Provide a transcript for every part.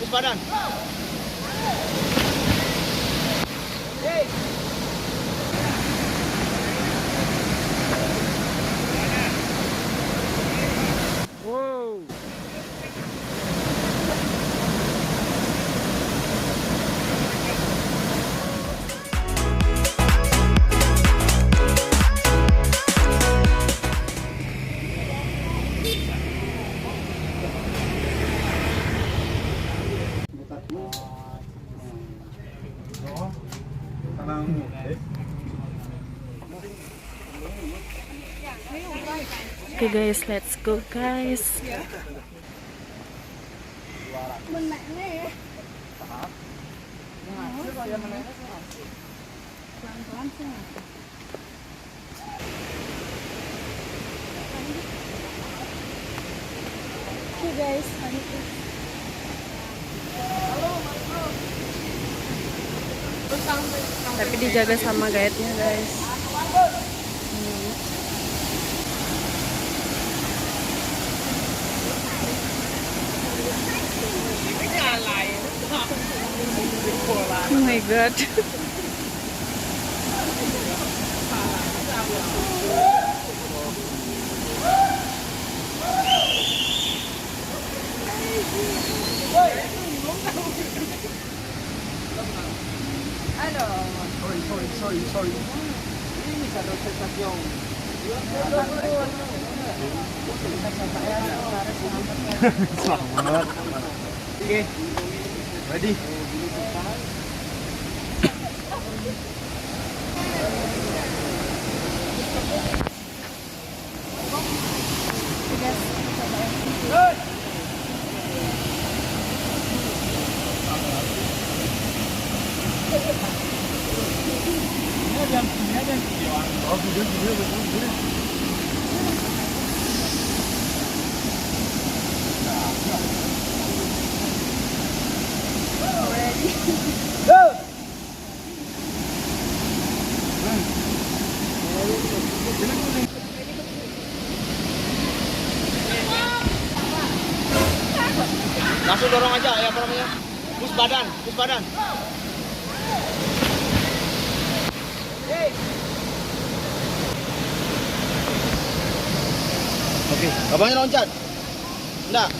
pus badan. Wow. Okay guys, let's go guys. Okay guys, tapi dijaga sama guide-nya guys. Oh my god. Sorry. Ini satu sensation. Selamat. Oke. Ready? Langsung dorong aja ya, apa namanya? Pus badan. Oke, abangnya loncat. Enggak.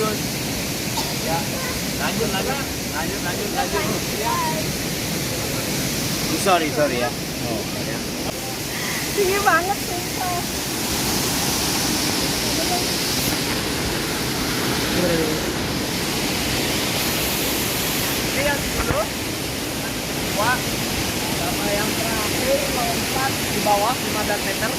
serius. Ya, lanjut. Sorry ya. Oh, ya. Tinggi banget sih. Ini yang dulu. Wah, sama yang terakhir lompat di bawah 15 meter.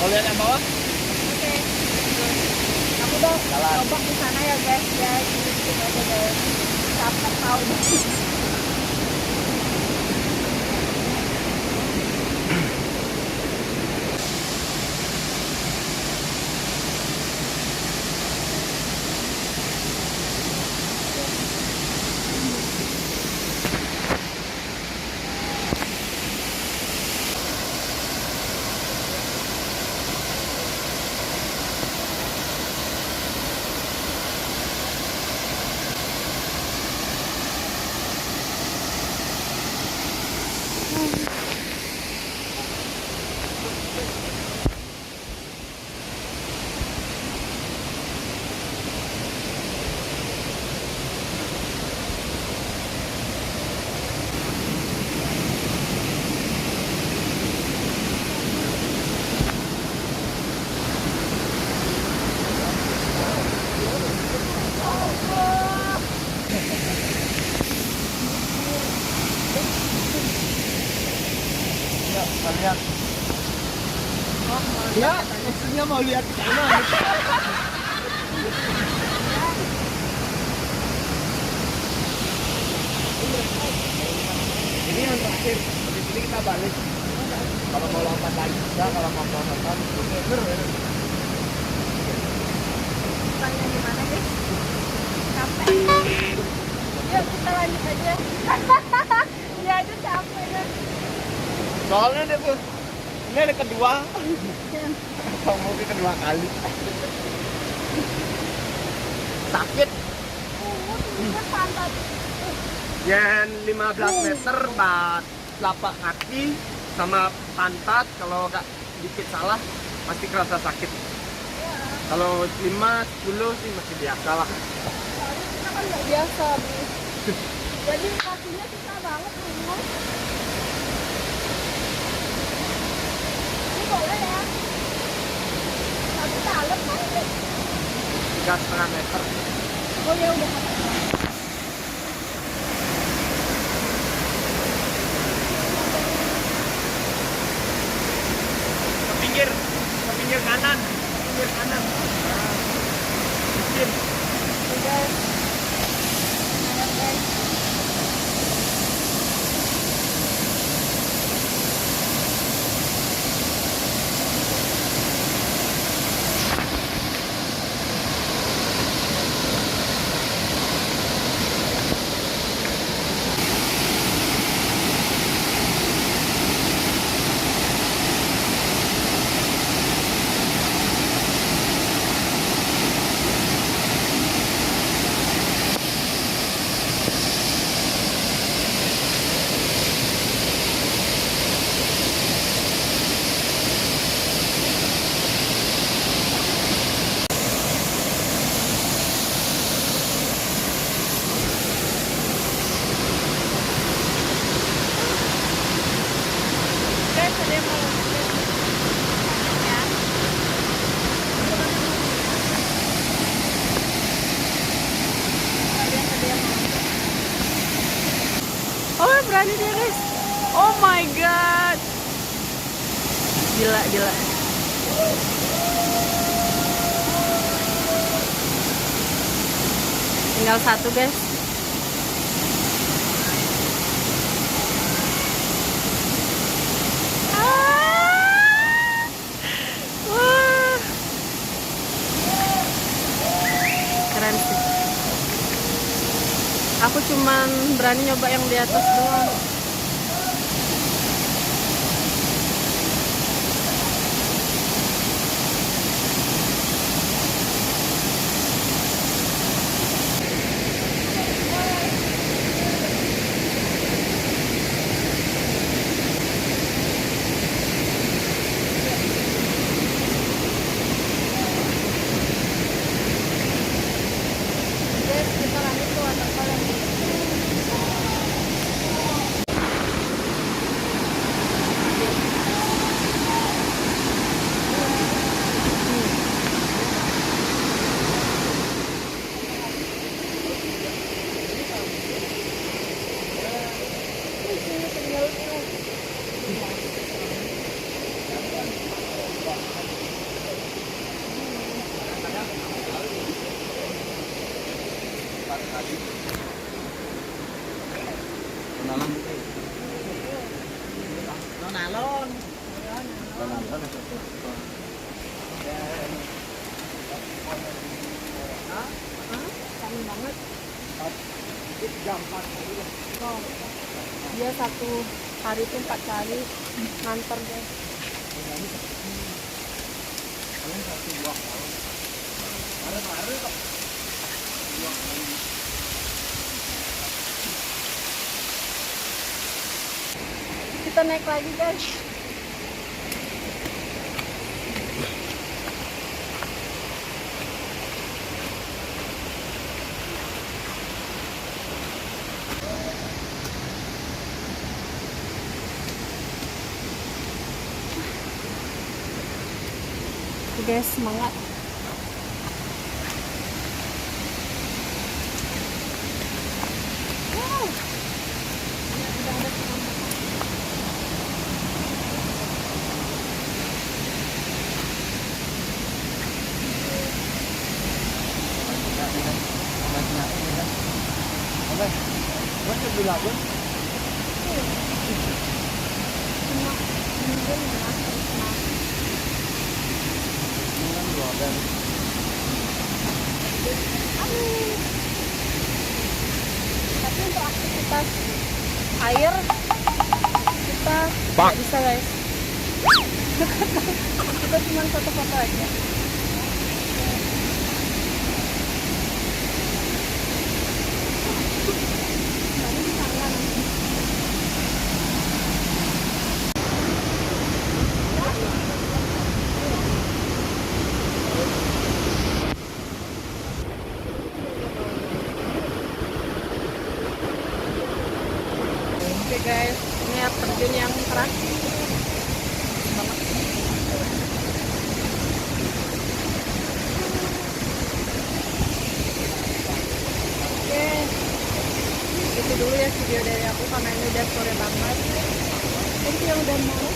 Mau lihat yang bawah? Oke. Aku udah coba di sana ya guys ya. Gitu aja guys. Capek tahu. Lihat. Ya, maksudnya mau lihat ke sana. Ini yang terakhir. Di sini kita balik. Kalau mau lompat lagi bisa, kalau mau lompat Tanya gimana guys? Capek. Yuk kita lanjut aja. Dia aja capek ya. soalnya dia tuh ini ada kedua. Kamu kedua kali. Sakit. Pantat. Yang 15 meter bat telapak kaki sama pantat, kalau nggak dikit salah pasti kerasa sakit. Kalau 5, 10 sih masih biasa lah. Soalnya kita kan nggak biasa, Bu. Jadi kakinya susah banget, Bu. Ini boleh ya? Tapi dalam kan? 3,5 meter. Oh ya udah. Ke pinggir kanan, Mungkin. Udah. Nah, guys. Guys, ada yang mau ya. Oh, berani dia, guys. Oh my god. Gila. Tinggal satu, guys. Wah. Keren sih. Aku cuman berani nyoba yang di atas doang. alon-alon. Kangen banget. Jam 4 tadi lah. Oh. Dia satu hari itu 4 kali nganter guys. Kita naik lagi guys. Guys, semangat. Wow. Ini udah ada penambahan. Cuma mungkin ya, nah. Aduh. Tapi untuk aktivitas air kita nggak bisa guys. Kita cuma foto-foto aja. Tadi di sana nanti. Oke guys, ini air terjun yang terakhir. Oke, itu dulu ya video dari aku karena ini udah sore banget. Thank you udah mau.